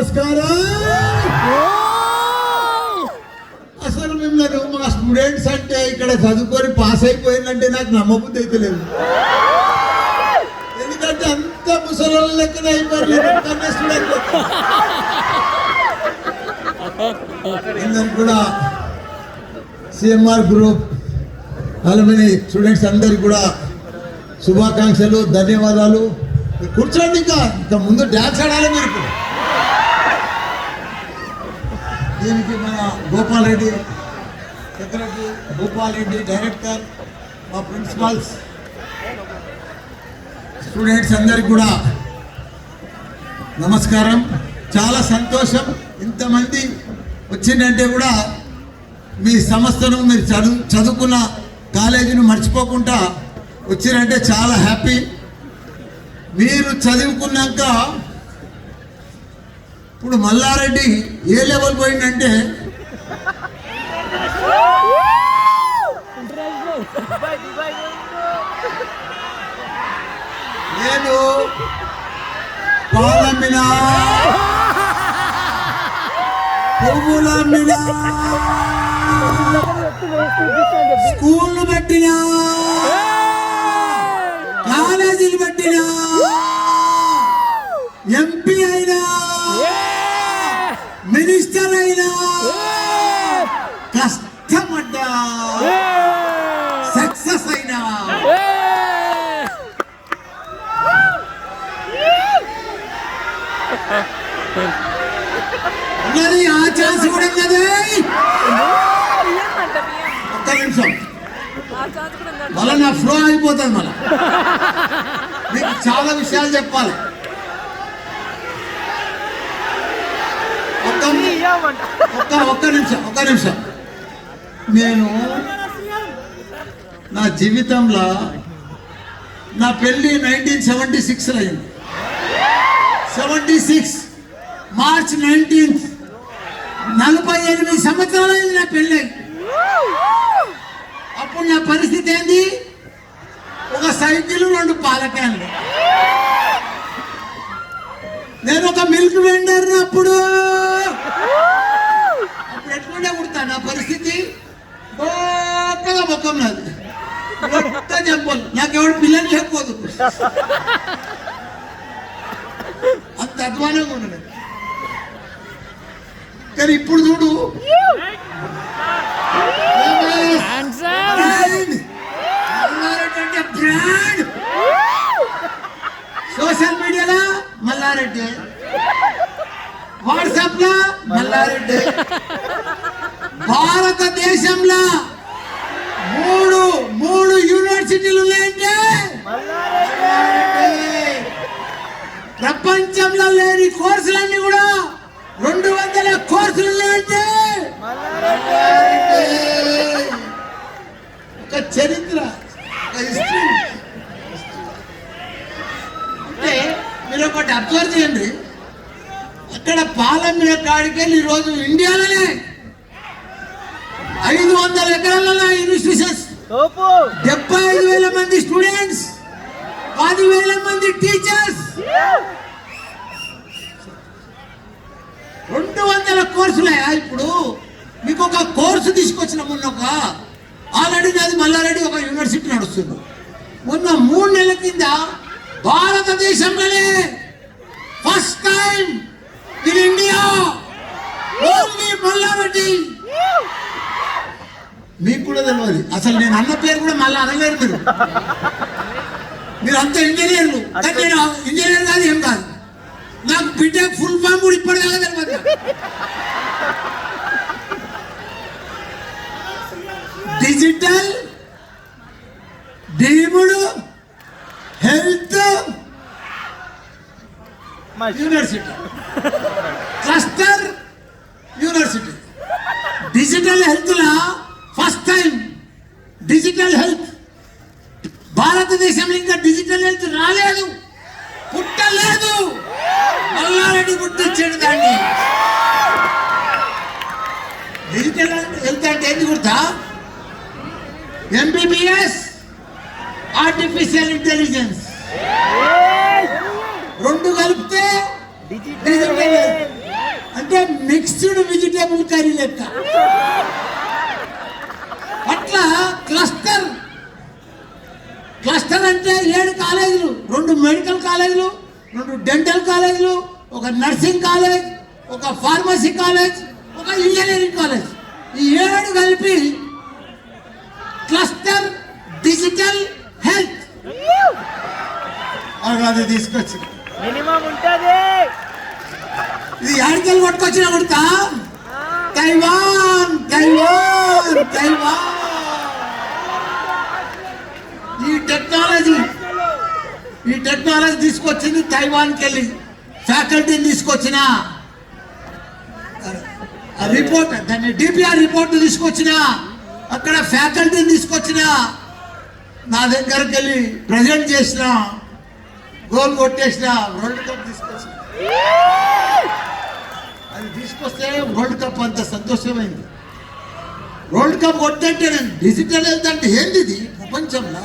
నమస్కారం. అసలు మిమ్మల్ని మా స్టూడెంట్స్ అంటే ఇక్కడ చదువుకొని పాస్ అయిపోయిందంటే నాకు నమ్మబుద్ధి అయితే లేదు. ఎందుకంటే అంత ముసలి లెక్కన అయిపోయింది అందరు కూడా. సిఎంఆర్ గ్రూప్ అలుమిని స్టూడెంట్స్ అందరికి కూడా శుభాకాంక్షలు, ధన్యవాదాలు. కూర్చోండి, ఇంకా ముందు డ్యాన్స్ ఆడాలి మీరు. దీనికి మన గోపాల్ రెడ్డి సెక్రటరీ, గోపాల్ రెడ్డి డైరెక్టర్, మా ప్రిన్సిపాల్స్, స్టూడెంట్స్ అందరికి కూడా నమస్కారం. చాలా సంతోషం ఇంతమంది వచ్చిందంటే కూడా మీ సంస్థను మీరు చదువుకున్న కాలేజీని మర్చిపోకుండా వచ్చిరంటే చాలా హ్యాపీ. మీరు చదువుకున్నాక ఇప్పుడు మల్లారెడ్డి ఏ లెవెల్ పోయిందంటే నేను పాలమ్మినా పువ్వులమ్మినా స్కూళ్ళు పెట్టినా కాలేజీలు పెట్టినా ఎంపీ అయినా మినిస్టర్ అయినా కష్టపడ్డా సక్సెస్ అయినా ఉన్నది. ఆ ఛాన్స్ కూడా ఉన్నది. ఒక్క నిమిషం, మళ్ళీ నా ఫ్లో అయిపోతుంది. మళ్ళీ మీకు చాలా విషయాలు చెప్పాలి. ఒక్క నిమిషం. నేను నా జీవితంలో నా పెళ్ళి 1976 అయింది. 76 మార్చ్ 19th 48 సంవత్సరాలు అయింది నా పెళ్ళి. అప్పుడు నా పరిస్థితి ఏంది? ఒక సైకిల్, 2 పాల క్యాన్లు. నేను ఒక మిల్క్ వెండర్. అప్పుడు ఎట్లుండే కుడతా నా పరిస్థితి? గొప్పగా ముఖం నాది, గొప్ప చెప్పాలి. నాకెవడు పిల్లలు లేకపోదు, అంత అధ్వానంగా ఉండదు. కానీ ఇప్పుడు చూడు, బ్రాండ్ సోషల్ మీడియాలో మల్లారెడ్డి, వాట్సాప్ లో మల్లారెడ్డి, భారతదేశంలో మూడు యూనివర్సిటీలు ఉన్నాయంటే ప్రపంచంలో లేని కోర్సులన్నీ కూడా 200 కోర్సులు ఉన్నాయంటే ఒక చరిత్ర, ఒక హిస్టరీ. అంటే మీరు ఒకటి అబ్జర్వ్ చేయండి, అక్కడ పాలమ్మిన కాడికి వెళ్ళి ఈరోజు ఇండియాలోనే 500 ఎకరాల ఇన్స్టిట్యూషన్స్, 75,000 మంది స్టూడెంట్స్, 10,000 మంది టీచర్స్, 200 కోర్సులే. ఇప్పుడు మీకు ఒక కోర్సు తీసుకొచ్చిన మొన్న ఆల్రెడీ నాది మల్లారెడ్డి ఒక యూనివర్సిటీ నడుస్తుంది. మొన్న 3 నెలల కింద భారతదేశంలోనే first time in India only Malla Reddy. మీకు కూడా తెలియదు, అసలు నేను అన్న పేరు కూడా మళ్ళీ అనలేరు. మీరు అంతా ఇంజనీర్లు, కానీ నేను ఇంజనీర్ కాదు, ఏం కాదు. నాకు బీటెక్ ఫుల్ ఫామ్ కూడా ఇప్పటిదాకా తెలియదు. Digital deemed health university, cluster university. Digital health లా ఫస్ట్ టైం డిజిటల్ హెల్త్. భారతదేశంలో ఇంకా డిజిటల్ హెల్త్ రాలేదు, పుట్టలేదు. మల్లారెడ్డి పుట్టించాడు దాన్ని. డిజిటల్ హెల్త్ అంటే ఏంది గుర్తా? MBBS ఆర్టిఫిషియల్ ఇంటెలిజెన్స్ 2 కలిపితే డిజిటల్ హెల్త్. అంటే మిక్స్డ్ వెజిటేబుల్ కర్రీ లెక్క. అట్లా క్లస్టర్ అంటే 7 కాలేజీలు, 2 మెడికల్ కాలేజీలు, 2 డెంటల్ కాలేజీలు, ఒక నర్సింగ్ కాలేజ్, ఒక ఫార్మసీ కాలేజ్, ఒక ఇంజనీరింగ్ కాలేజ్. ఈ 7 కలిపి క్లస్టర్ డిజిటల్ హెల్త్ అది తీసుకొచ్చి మినిమం ఉంటది. ఇది ఆడికెళ్ళి పట్టుకొచ్చిన కొడతా తైవాన్ తైవాన్ తైవాన్. ఈ టెక్నాలజీ తీసుకొచ్చింది తైవాన్కి వెళ్ళి. ఫ్యాకల్టీని తీసుకొచ్చిన రిపోర్ట్, దాన్ని డిపిఆర్ రిపోర్ట్ తీసుకొచ్చిన, అక్కడ ఫ్యాకల్టీని తీసుకొచ్చిన, నా దగ్గరికి వెళ్ళి ప్రజెంట్ చేసిన, గోల్ కొట్టేసిన, వరల్డ్ కప్ తీసుకొచ్చిన. అది తీసుకొస్తే వరల్డ్ కప్ అంత సంతోషమైంది. వరల్డ్ కప్ కొట్టంటే డిజిటల్ హెల్త్ అంటే ఏంది ఇది ప్రపంచంలో?